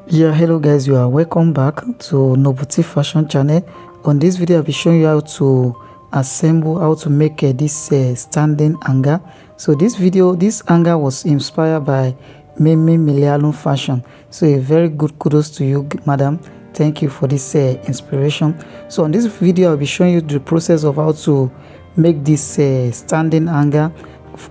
Yeah, hello guys, you are welcome back to Nobuti Fashion channel. On this video I'll be showing you how to assemble, how to make this standing hanger. So this hanger was inspired by Mimi Milialum Fashion. So a very good kudos to you, madam. Thank you for this inspiration. So on this video I'll be showing you the process of how to make this standing hanger,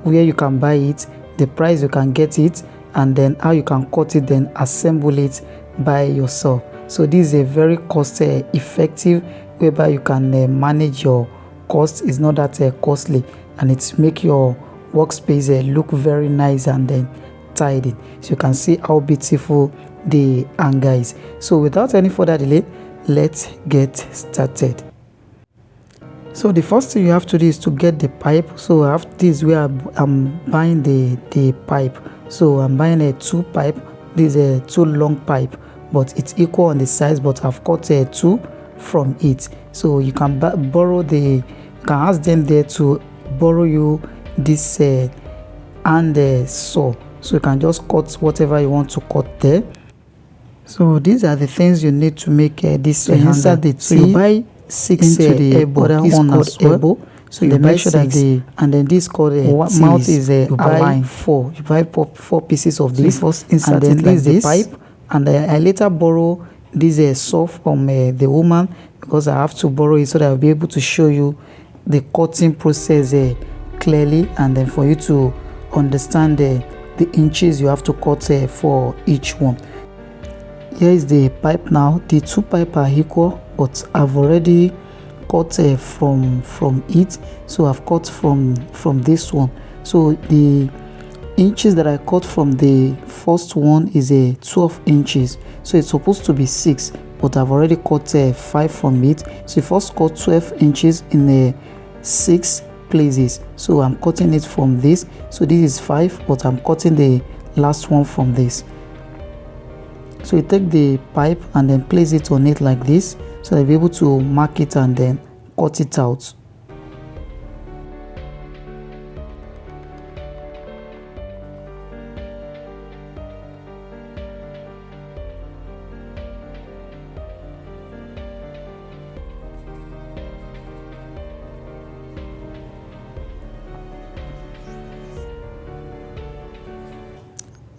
where you can buy it, the price you can get it, and then how you can cut it, then assemble it by yourself. So this is a very cost effective, whereby you can manage your cost. It's not that costly, and it's make your workspace look very nice and then tidy. So you can see how beautiful the hanger is. So without any further delay, let's get started. So the first thing you have to do is to get the pipe. So after this, where I'm buying the pipe. So I'm buying a 2 pipe. This is a 2 long pipe, but it's equal on the size, but I've cut a 2 from it. So you can borrow you can ask them there to borrow you this and saw. So you can just cut whatever you want to cut there. So these are the things you need to make this insert the T. So you buy 6 into the elbow. This one as well. Elbow. So you make sure that and then this called mouth is you buy 4. You buy 4 pieces of this. So first insert and then this pipe. And I later borrow this saw from the woman, because I have to borrow it so that I'll be able to show you the cutting process clearly, and then for you to understand the inches you have to cut for each one. Here is the pipe now. The 2 pipes are equal, but I've already cut from it. So I've cut from this one. So the inches that I cut from the first one is 12 inches. So it's supposed to be 6, but I've already cut 5 from it. So you first cut 12 inches in 6 places. So I'm cutting it from this. So this is 5, but I'm cutting the last one from this. So you take the pipe and then place it on it like this, so you'll be able to mark it and then cut it out.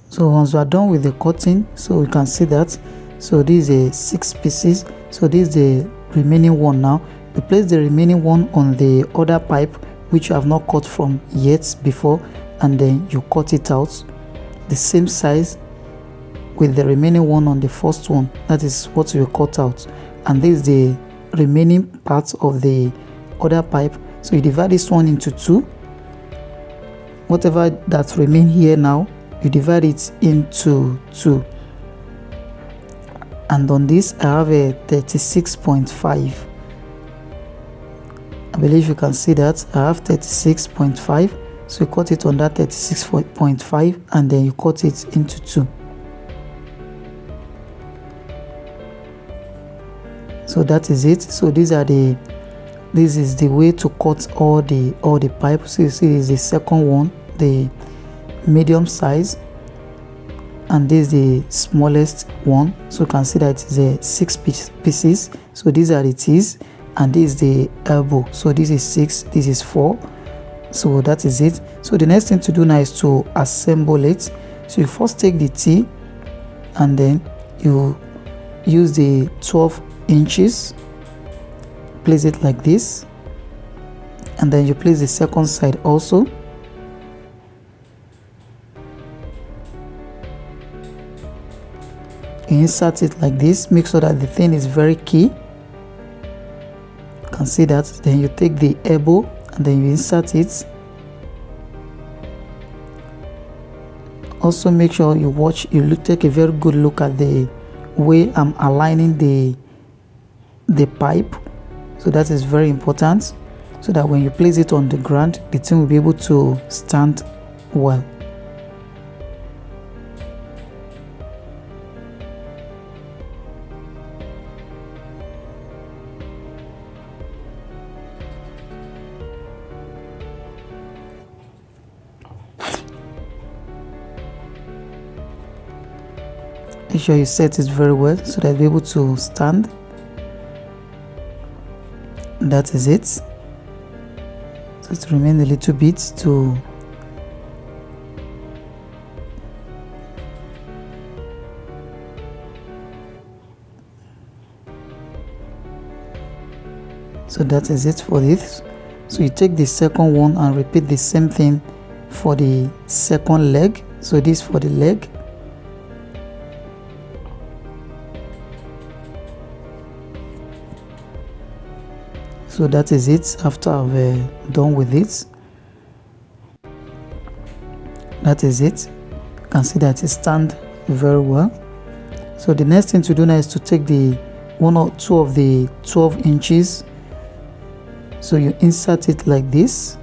So once you are done with the cutting, so you can see that, so this is 6 pieces. So this is the remaining one. Now you place the remaining one on the other pipe, which you have not cut from yet before, and then you cut it out the same size with the remaining one on the first one. That is what you cut out, and this is the remaining part of the other pipe. So you divide this one into 2. Whatever that remain here now, you divide it into 2, and on this I have a 36.5. I believe you can see that I have 36.5. So you cut it on that 36.5, and then you cut it into 2. So that is it. So this is the way to cut all the pipes. So you see, this is the second one, the medium size, and this is the smallest one. So you can see that it's a 6 pieces. So these are the T's, and this is the elbow. So this is 6, this is 4. So that is it. So the next thing to do now is to assemble it. So you first take the T, and then you use the 12 inches, place it like this, and then you place the second side also. You insert it like this. Make sure that the thing is very key. You can see that. Then you take the elbow and then you insert it. Also make sure you take a very good look at the way I'm aligning the pipe. So that is very important, so that when you place it on the ground, the thing will be able to stand well. Make sure you set it very well so that you'll be able to stand. That is it. So it remains a little bit to so that is it for this. So you take the second one and repeat the same thing for the second leg. So this for the leg. So that is it after I've done with it. That is it. You can see that it stands very well. So the next thing to do now is to take the one or two of the 12 inches. So you insert it like this.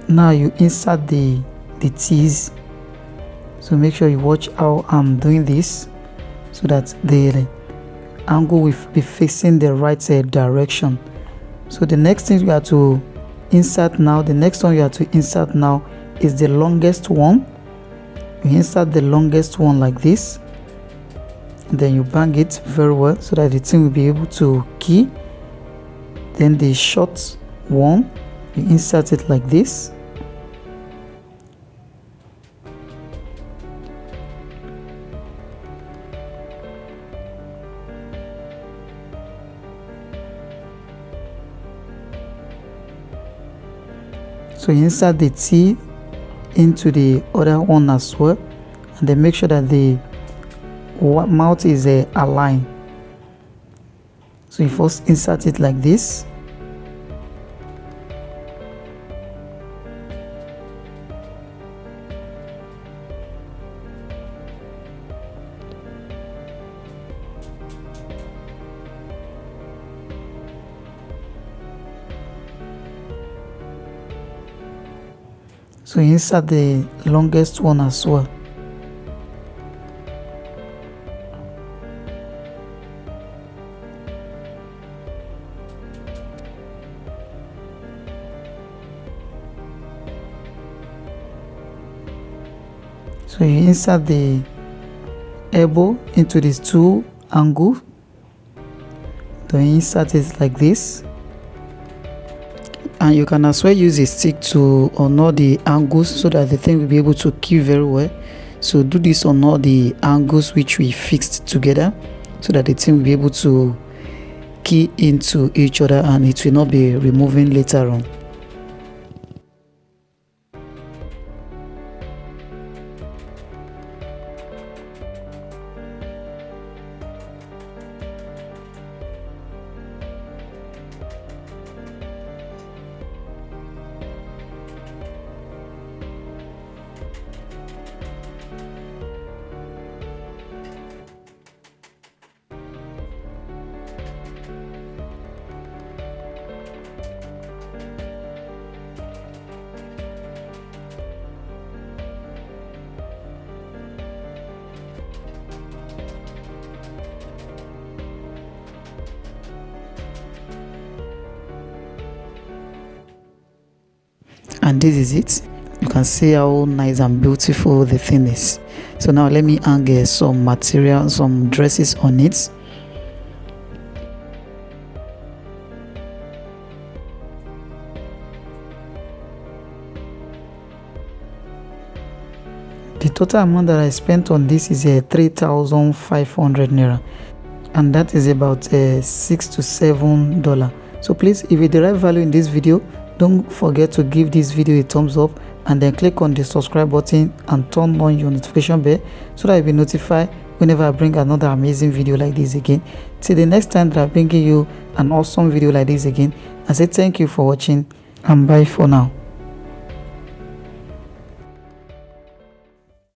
Now you insert the tees. So make sure you watch how I'm doing this so that the angle will be facing the right direction. So the next thing you have to insert now, is the longest one. You insert the longest one like this, and then you bang it very well so that the thing will be able to key. Then the short one, you insert it like this. So you insert the T into the other one as well, and then make sure that the mouth is aligned. So you first insert it like this. So insert the longest one as well. So you insert the elbow into these two angles. Then insert it like this. And you can as well use a stick to on all the angles so that the thing will be able to key very well. So do this on all the angles which we fixed together so that the thing will be able to key into each other and it will not be removing later on. And this is it. You can see how nice and beautiful the thing is. So now let me hang some material, some dresses on it. The total amount that I spent on this is 3,500 naira, and that is about $6 to $7. So please, if you derive value in this video, don't forget to give this video a thumbs up and then click on the subscribe button and turn on your notification bell so that you'll be notified whenever I bring another amazing video like this again. Till the next time that I'm bringing you an awesome video like this again, I say thank you for watching and bye for now.